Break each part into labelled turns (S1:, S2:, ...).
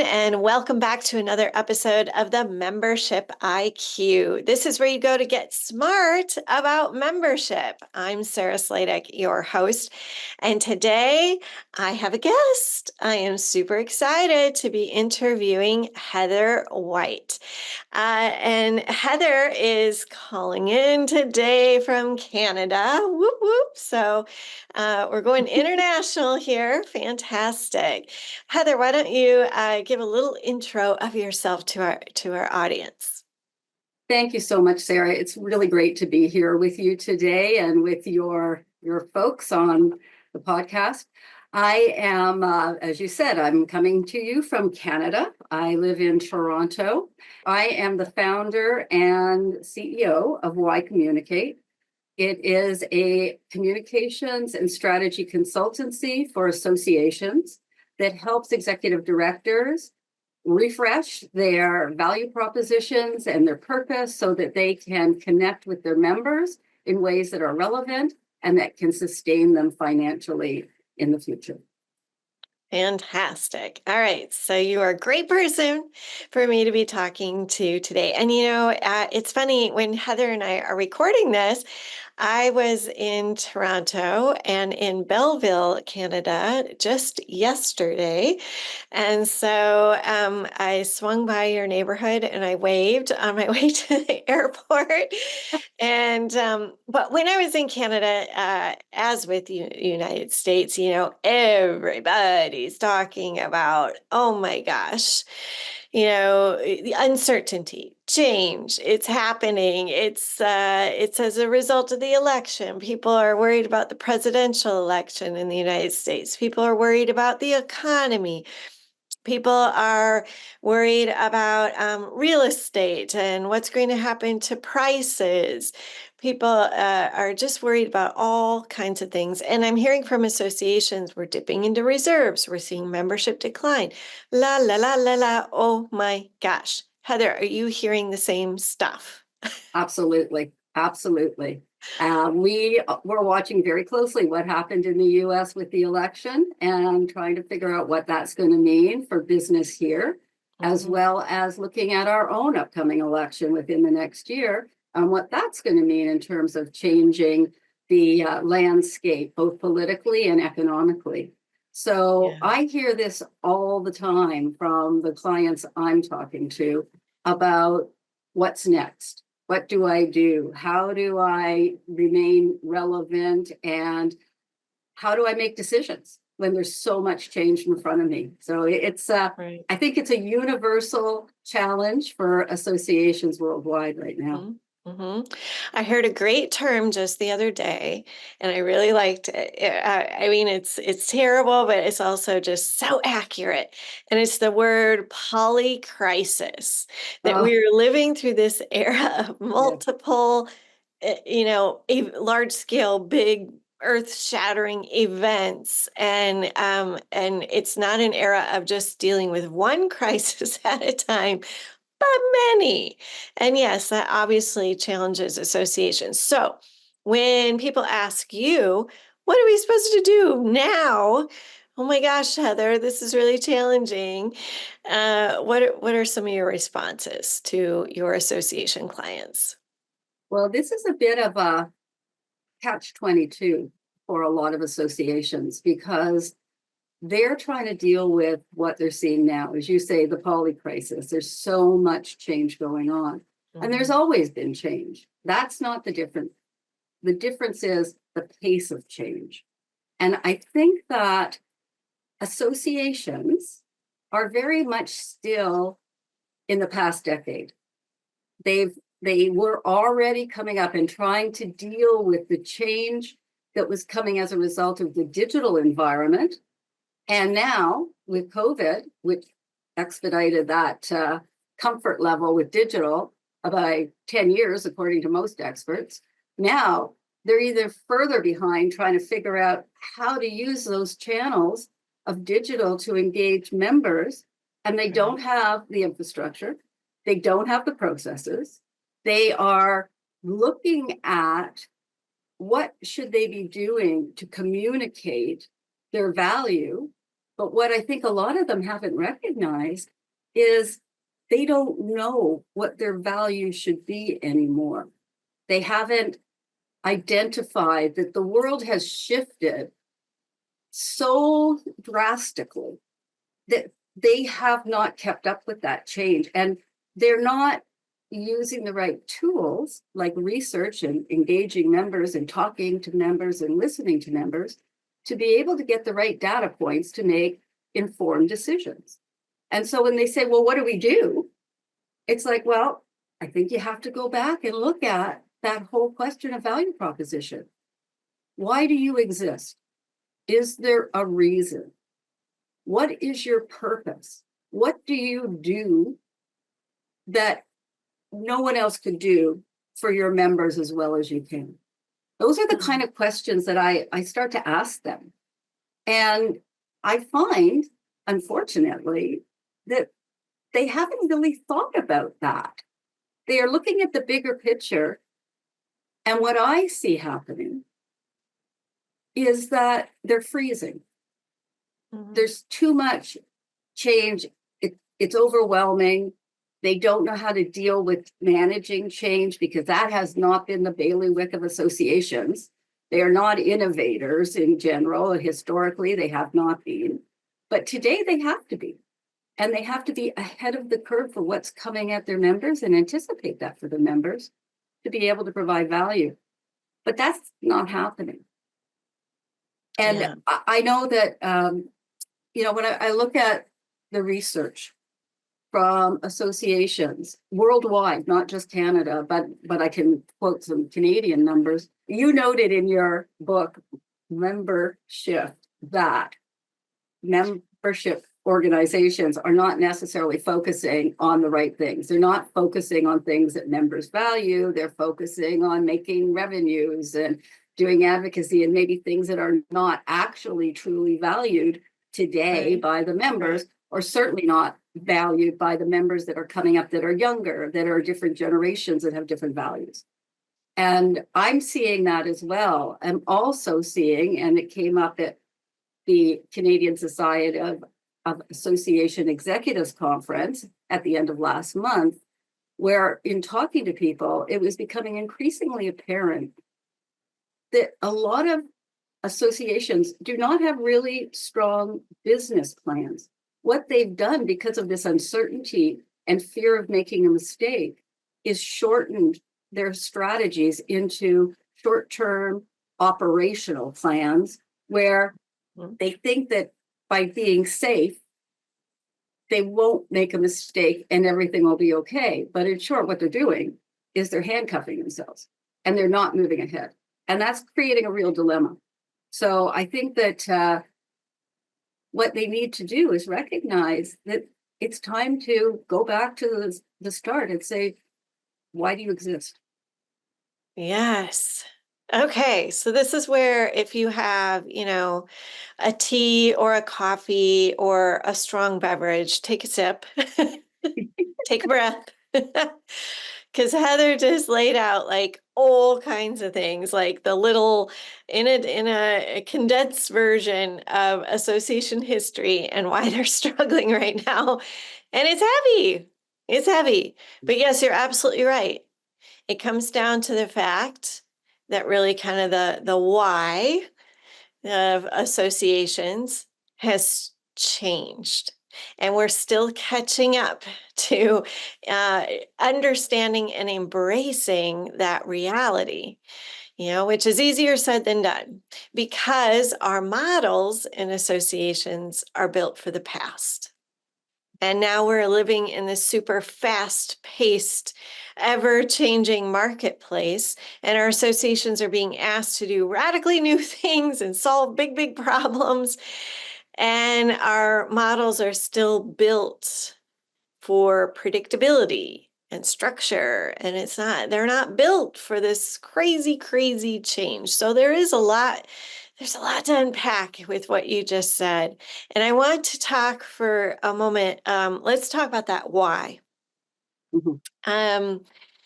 S1: and welcome back to another episode of the Membership IQ. This is where you go to get smart about membership. I'm Sarah Sladek, your host, and today I have a guest. I am super excited to be interviewing Heather White. And Heather is calling in today from Canada. Whoop, whoop. So we're going international here. Fantastic. Heather, why don't you give a little intro of yourself to our audience?
S2: Thank you so much, Sarah. It's really great to be here with you today and with your folks on the podcast. I am, as you said, I'm coming to you from Canada. I live in Toronto. I am the founder and CEO of Why Communicate. It is a communications and strategy consultancy for associations that helps executive directors refresh their value propositions and their purpose so that they can connect with their members in ways that are relevant and that can sustain them financially in the future.
S1: Fantastic. All right. So you are a great person for me to be talking to today. And it's funny when Heather and I are recording this, I was in Toronto and in Belleville, Canada, just yesterday. And so I swung by your neighborhood and I waved on my way to the airport. And but when I was in Canada, as with United States, everybody's talking about, oh my gosh, the uncertainty, change, it's happening. It's as a result of the election. People are worried about the presidential election in the United States. People are worried about the economy. People are worried about real estate and what's going to happen to prices. People are just worried about all kinds of things. And I'm hearing from associations, we're dipping into reserves. We're seeing membership decline. La, la, la, la, la. Oh my gosh. Heather, are you hearing the same stuff?
S2: Absolutely. Absolutely. We were watching very closely what happened in the US with the election and trying to figure out what that's going to mean for business here, as well as looking at our own upcoming election within the next year and what that's going to mean in terms of changing the landscape, both politically and economically. So
S1: Yeah.
S2: I hear this all the time from the clients I'm talking to about what's next. What do I do? How do I remain relevant? And how do I make decisions when there's so much change in front of me? So
S1: Right.
S2: I think it's a universal challenge for associations worldwide right now.
S1: I heard a great term just the other day, and I really liked it. I mean, it's terrible, but it's also just so accurate. And it's the word polycrisis, that
S2: Oh,
S1: we're living through this era of
S2: yeah.
S1: multiple, large scale, big earth-shattering events, and it's not an era of just dealing with one crisis at a time, but many. And yes, that obviously challenges associations. So when people ask you, what are we supposed to do now? Oh my gosh, Heather, this is really challenging. What are some of your responses to your association clients?
S2: Well, this is a bit of a catch-22 for a lot of associations because they're trying to deal with what they're seeing now. As you say, the poly crisis, there's so much change going on. And there's
S1: Mhm.
S2: always been change. That's not the difference. The difference is the pace of change. And I think that associations are very much still in the past decade. They were already coming up and trying to deal with the change that was coming as a result of the digital environment. And now with COVID, which expedited that comfort level with digital by 10 years, according to most experts, now they're either further behind trying to figure out how to use those channels of digital to engage members, and they don't have the infrastructure, they don't have the processes, they are looking at what should they be doing to communicate their value But what I think a lot of them haven't recognized is they don't know what their value should be anymore. They haven't identified that the world has shifted so drastically that they have not kept up with that change. And they're not using the right tools like research and engaging members and talking to members and listening to members to be able to get the right data points to make informed decisions. And so when they say, well, what do we do? It's like, well, I think you have to go back and look at that whole question of value proposition. Why do you exist? Is there a reason? What is your purpose? What do you do that no one else could do for your members as well as you can? Those are the kind of questions that I start to ask them. And I find, unfortunately, that they haven't really thought about that. They are looking at the bigger picture. And what I see happening is that they're freezing. There's too much change. It's overwhelming. They don't know how to deal with managing change because that has not been the bailiwick of associations. They are not innovators in general. Historically, they have not been. But today they have to be. And they have to be ahead of the curve for what's coming at their members and anticipate that for the members to be able to provide value. But that's not happening. And
S1: Yeah.
S2: I know that, when I look at the research from associations worldwide, not just Canada, but I can quote some Canadian numbers. You noted in your book, Membership, that membership organizations are not necessarily focusing on the right things. They're not focusing on things that members value. They're focusing on making revenues and doing advocacy and maybe things that are not actually truly valued today by the members, or certainly not valued by the members that are coming up that are younger, that are different generations that have different values. And I'm seeing that as well. I'm also seeing, and it came up at the Canadian Society of Association Executives Conference at the end of last month, where in talking to people, it was becoming increasingly apparent that a lot of associations do not have really strong business plans. What they've done because of this uncertainty and fear of making a mistake is shortened their strategies into short-term operational plans where they think that by being safe, they won't make a mistake and everything will be okay. But in short, what they're doing is they're handcuffing themselves and they're not moving ahead. And that's creating a real dilemma. So I think that what they need to do is recognize that it's time to go back to the start and say, why do you exist?
S1: Yes. Okay, so this is where if you have, a tea or a coffee or a strong beverage, take a sip, take a breath. Because Heather just laid out like all kinds of things, like the little in a condensed version of association history and why they're struggling right now. And it's heavy. It's heavy. But yes, you're absolutely right. It comes down to the fact that really kind of the why of associations has changed. And we're still catching up to understanding and embracing that reality, which is easier said than done because our models in associations are built for the past. And now we're living in this super fast-paced, ever-changing marketplace, and our associations are being asked to do radically new things and solve big, big problems. And our models are still built for predictability and structure, and they're not built for this crazy, crazy change. So there's a lot to unpack with what you just said. And I want to talk for a moment. Let's talk about that why.
S2: Mhm.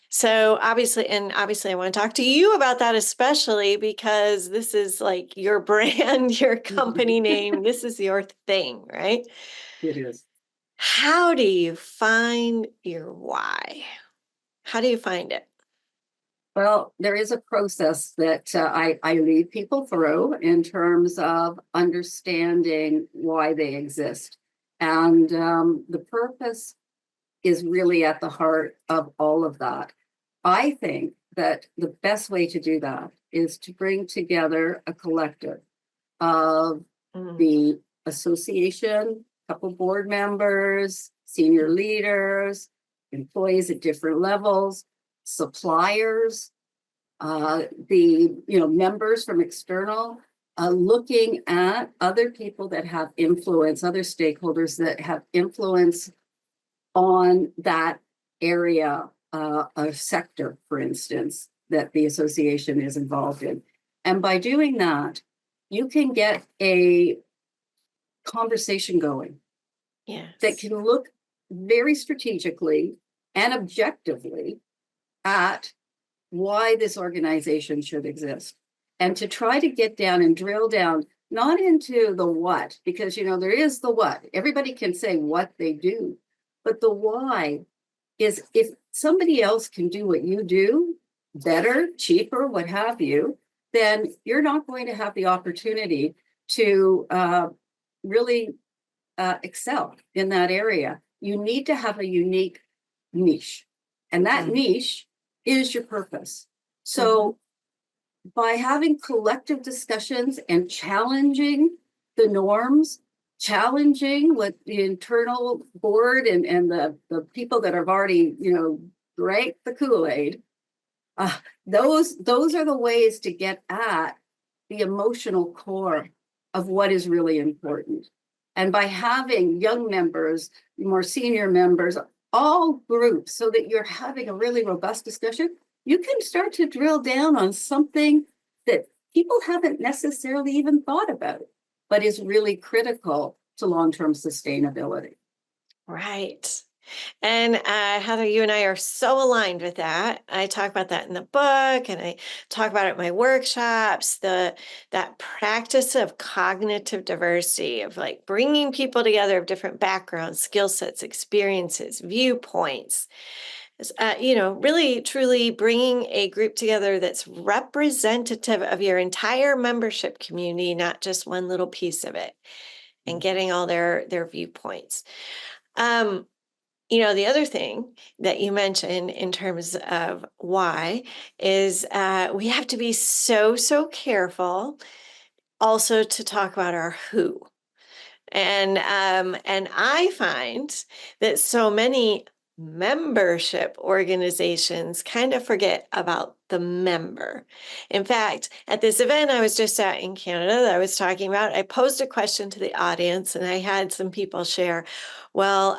S1: So obviously I want to talk to you about that, especially because this is like your brand, your company name. This is your thing, right?
S2: It is.
S1: How do you find your why? How do you find it?
S2: Well, there is a process that I lead people through in terms of understanding why they exist. And the purpose is really at the heart of all of that. I think that the best way to do that is to bring together a collective of
S1: Mm,
S2: the association, couple board members, senior leaders, employees at different levels, suppliers, the members from external, looking at other people that have influence, other stakeholders that have influence on that area, a sector, for instance, that the association is involved in. And by doing that, you can get a conversation going that
S1: yes.
S2: can look very strategically and objectively at why this organization should exist, and to try to get down and drill down, not into the what, because there is the what. Everybody can say what they do, but the why is, if somebody else can do what you do better, cheaper, what have you, then you're not going to have the opportunity to really excel in that area. You need to have a unique niche, and that
S1: Mhm,
S2: niche is your purpose.
S1: mhm.
S2: So by having collective discussions and challenging the norms, challenging what the internal board and the people that have already, drank the Kool-Aid, those are the ways to get at the emotional core of what is really important. And by having young members, more senior members, all groups, so that you're having a really robust discussion, you can start to drill down on something that people haven't necessarily even thought about, but is really critical to long-term sustainability.
S1: Right. And Heather, you and I are so aligned with that. I talk about that in the book, and I talk about it in my workshops. That practice of cognitive diversity, of like bringing people together of different backgrounds, skill sets, experiences, viewpoints. Really, truly bringing a group together that's representative of your entire membership community, not just one little piece of it, and getting all their viewpoints. Um, the other thing that you mentioned in terms of why is we have to be so careful also to talk about our who. And I find that so many membership organizations kind of forget about the member. In fact, at this event I was just at in Canada that I was talking about, I posed a question to the audience and I had some people share, well,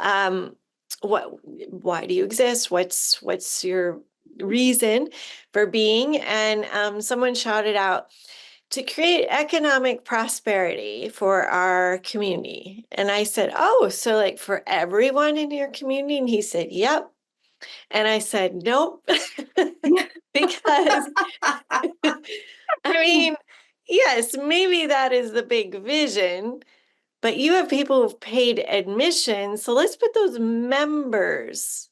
S1: why do you exist? What's your reason for being? And someone shouted out, to create economic prosperity for our community. And I said, oh, so like for everyone in your community? And he said, yep. And I said, nope. Because I mean, yes, maybe that is the big vision, but you have people who've paid admission. So let's put those members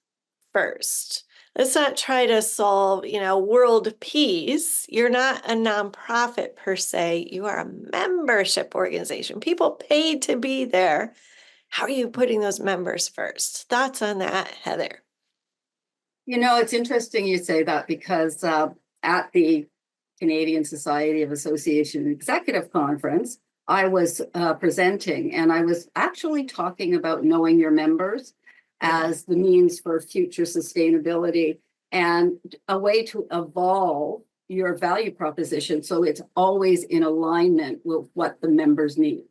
S1: first. Let's not try to solve, world peace. You're not a nonprofit per se. You are a membership organization. People paid to be there. How are you putting those members first? Thoughts on that, Heather?
S2: It's interesting you say that, because at the Canadian Society of Association Executive Conference, I was presenting, and I was actually talking about knowing your members
S1: Yeah.
S2: as the means for future sustainability and a way to evolve your value proposition so it's always in alignment with what the members need.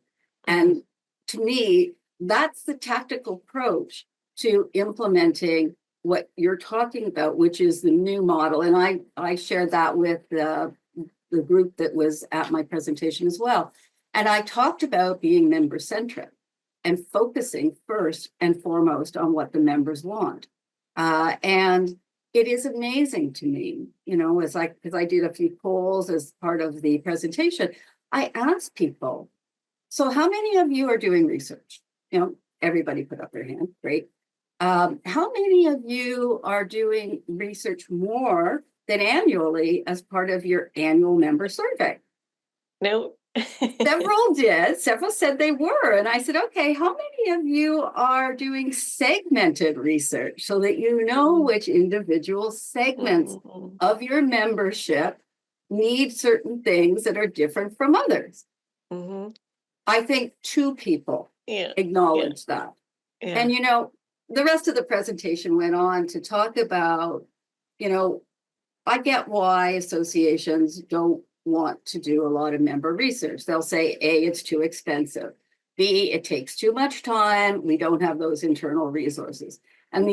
S1: Mhm.
S2: And to me, that's the tactical approach to implementing what you're talking about, which is the new model. And I shared that with the group that was at my presentation as well. And I talked about being member centric and focusing first and foremost on what the members want. And it is amazing to me, because I did a few polls as part of the presentation. I asked people, so how many of you are doing research? Everybody put up their hand. Great. How many of you are doing research more than annually as part of your annual member survey?
S1: No.
S2: Several did. Several said they were. And I said, okay, how many of you are doing segmented research so that you know which individual segments of your membership need certain things that are different from others? I think 2 people acknowledged that.
S1: Yeah.
S2: And, the rest of the presentation went on to talk about, I get why associations don't want to do a lot of member research. They'll say, A, it's too expensive. B, it takes too much time. We don't have those internal resources. And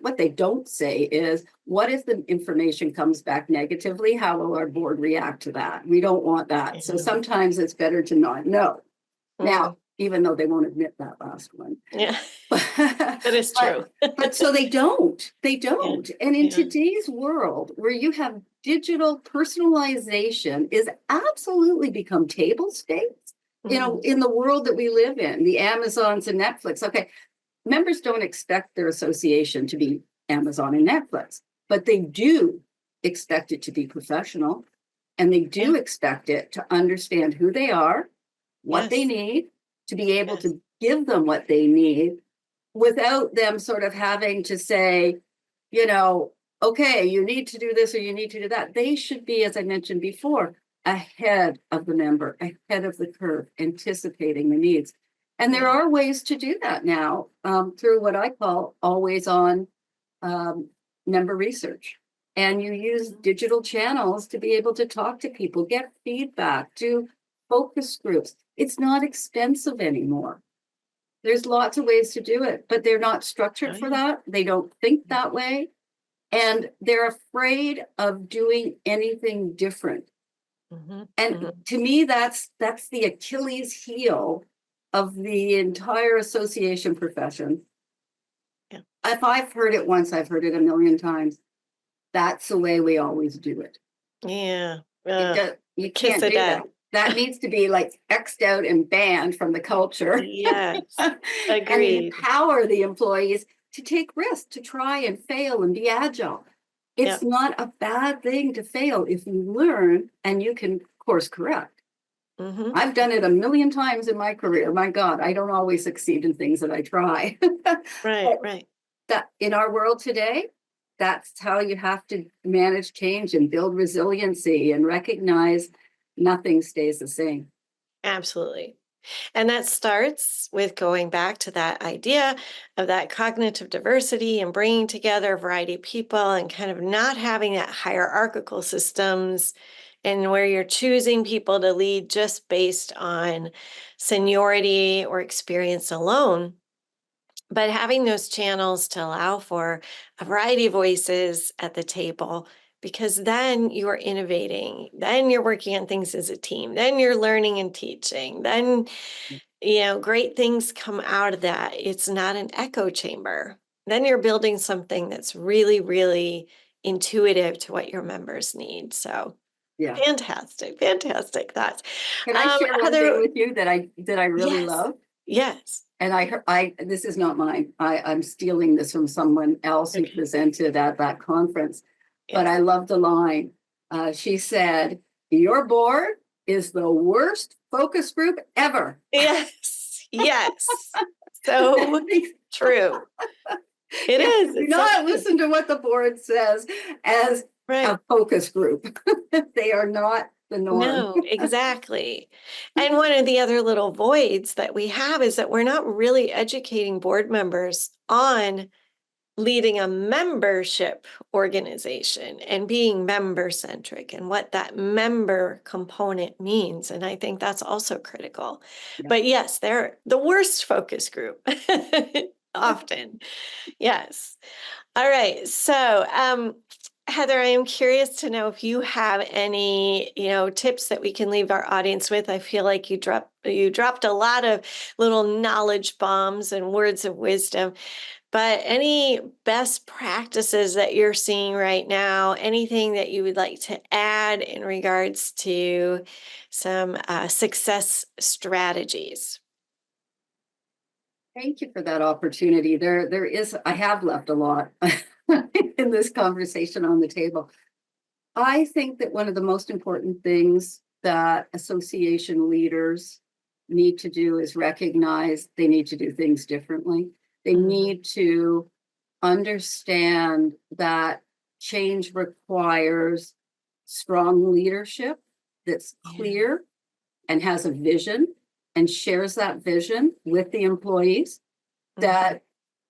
S2: what they don't say is, what if the information comes back negatively? How will our board react to that? We don't want that. So sometimes it's better to not know. Now, even though they won't admit that last one.
S1: Yeah, that is true.
S2: But so they don't. And in today's world where you have digital personalization is absolutely become table stakes, in the world that we live in, the Amazons and Netflix. Okay, members don't expect their association to be Amazon and Netflix, but they do expect it to be professional, and they do expect it to understand who they are, what they need, to be able to give them what they need without them sort of having to say, okay, you need to do this or you need to do that. They should be, as I mentioned before, ahead of the member, ahead of the curve, anticipating the needs. And there are ways to do that now through what I call always on member research. And you use digital channels to be able to talk to people, get feedback, do focus groups. It's not expensive anymore. There's lots of ways to do it, but they're not structured for that. They don't think that way. And they're afraid of doing anything different. And to me, that's the Achilles heel of the entire association profession. If I've heard it once, I've heard it a million times. That's the way we always do it.
S1: Yeah.
S2: You can't do that. That needs to be like X'd out and banned from the culture.
S1: Yes, agreed.
S2: And empower the employees to take risks, to try and fail and be agile. It's not a bad thing to fail if you learn and you can course correct. I've done it a million times in my career. My God, I don't always succeed in things that I try.
S1: Right.
S2: That in our world today, that's how you have to manage change and build resiliency and recognize nothing stays the same.
S1: Absolutely. And that starts with going back to that idea of that cognitive diversity and bringing together a variety of people and kind of not having that hierarchical systems and where you're choosing people to lead just based on seniority or experience alone, but having those channels to allow for a variety of voices at the table, because then you are innovating, then you're working on things as a team, then you're learning and teaching, then great things come out of that. It's not an echo chamber. Then you're building something that's really, really intuitive to what your members need. So fantastic thoughts.
S2: Can I share one thing with you that I really love?
S1: Yes.
S2: And this is not mine. I'm stealing this from someone else who presented at that conference. But I love the line. She said, "Your board is the worst focus group ever."
S1: Yes. So true. It is.
S2: Do not listen to what the board says as a focus group. They are not the norm.
S1: No, exactly. And one of the other little voids that we have is that we're not really educating board members on leading a membership organization and being member centric and what that member component means. And I think that's also critical. But yes, they're the worst focus group often. Yes. All right. So, Heather, I am curious to know if you have any, tips that we can leave our audience with. I feel like you dropped a lot of little knowledge bombs and words of wisdom. But any best practices that you're seeing right now, anything that you would like to add in regards to some success strategies?
S2: Thank you for that opportunity. I have left a lot in this conversation on the table. I think that one of the most important things that association leaders need to do is recognize they need to do things differently. They need to understand that change requires strong leadership that's clear and has a vision and shares that vision with the employees, that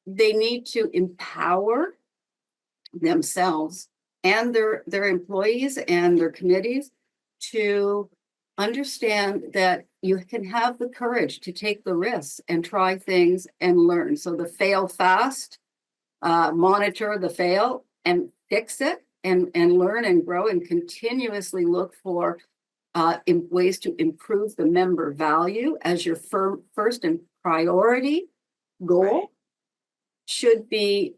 S2: they need to empower themselves and their employees and their committees to understand that you can have the courage to take the risks and try things and learn. So the fail fast, monitor the fail and fix it, and learn and grow and continuously look for in ways to improve the member value as your first and priority goal.
S1: Right.
S2: Should be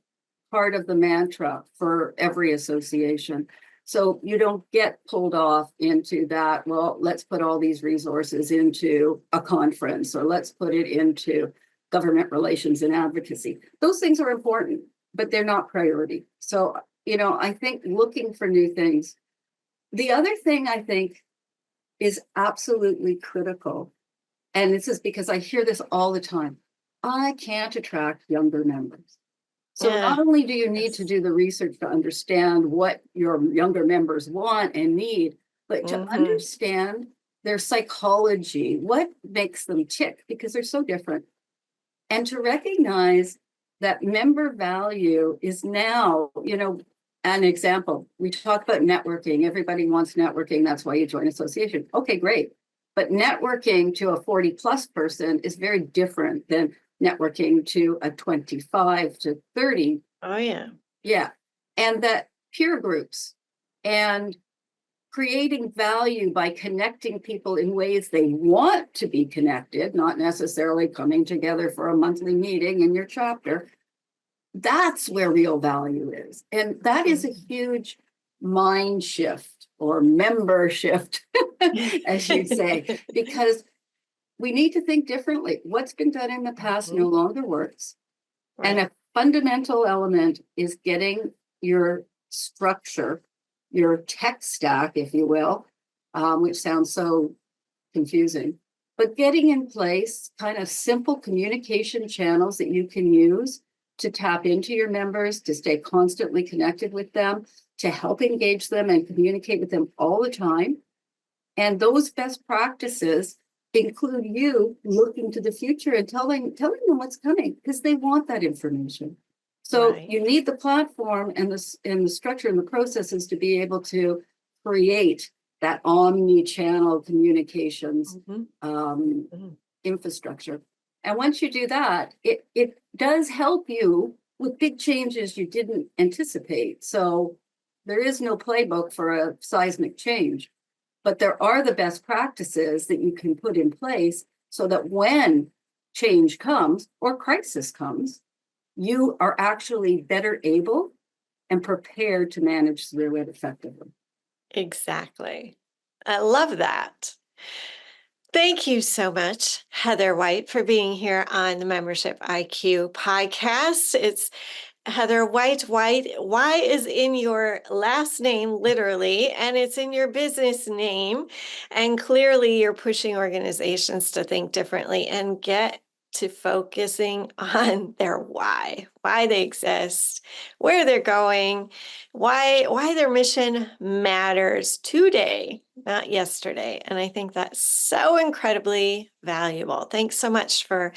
S2: part of the mantra for every association. So you don't get pulled off into that, well, let's put all these resources into a conference, or let's put it into government relations and advocacy. Those things are important, but they're not priority. So, I think looking for new things. The other thing I think is absolutely critical, and this is because I hear this all the time, I can't attract younger members. So
S1: Yeah.
S2: not only do you need to do the research to understand what your younger members want and need, but to understand their psychology, what makes them tick, because they're so different. And to recognize that member value is now, an example. We talk about networking. Everybody wants networking. That's why you join association. Okay, great. But networking to a 40 plus person is very different than networking to a 25 to 30.
S1: Oh, yeah.
S2: Yeah. And that peer groups and creating value by connecting people in ways they want to be connected, not necessarily coming together for a monthly meeting in your chapter. That's where real value is. And that is a huge mind shift or member shift, as you'd say, because we need to think differently. What's been done in the past no longer works.
S1: Right.
S2: And a fundamental element is getting your structure, your tech stack, if you will, which sounds so confusing, but getting in place kind of simple communication channels that you can use to tap into your members, to stay constantly connected with them, to help engage them and communicate with them all the time. And those best practices include you looking to the future and telling them what's coming, because they want that information. So you need the platform and the structure and the processes to be able to create that omni-channel communications infrastructure. And once you do that, it does help you with big changes you didn't anticipate. So there is no playbook for a seismic change, but there are the best practices that you can put in place so that when change comes or crisis comes, you are actually better able and prepared to manage through it effectively.
S1: Exactly. I love that. Thank you so much, Heather White, for being here on the Membership IQ podcast. It's Heather White. Y is in your last name, literally, and it's in your business name. And clearly, you're pushing organizations to think differently and get to focusing on their why they exist, where they're going, why their mission matters today, not yesterday. And I think that's so incredibly valuable. Thanks so much for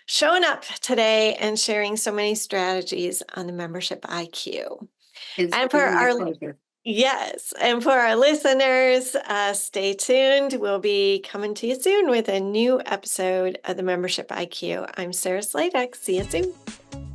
S1: showing up today and sharing so many strategies on the Membership IQ.
S2: It's
S1: and for
S2: been my
S1: our
S2: pleasure.
S1: Yes, and for our listeners, stay tuned. We'll be coming to you soon with a new episode of the Membership IQ. I'm Sarah Sladek. See you soon.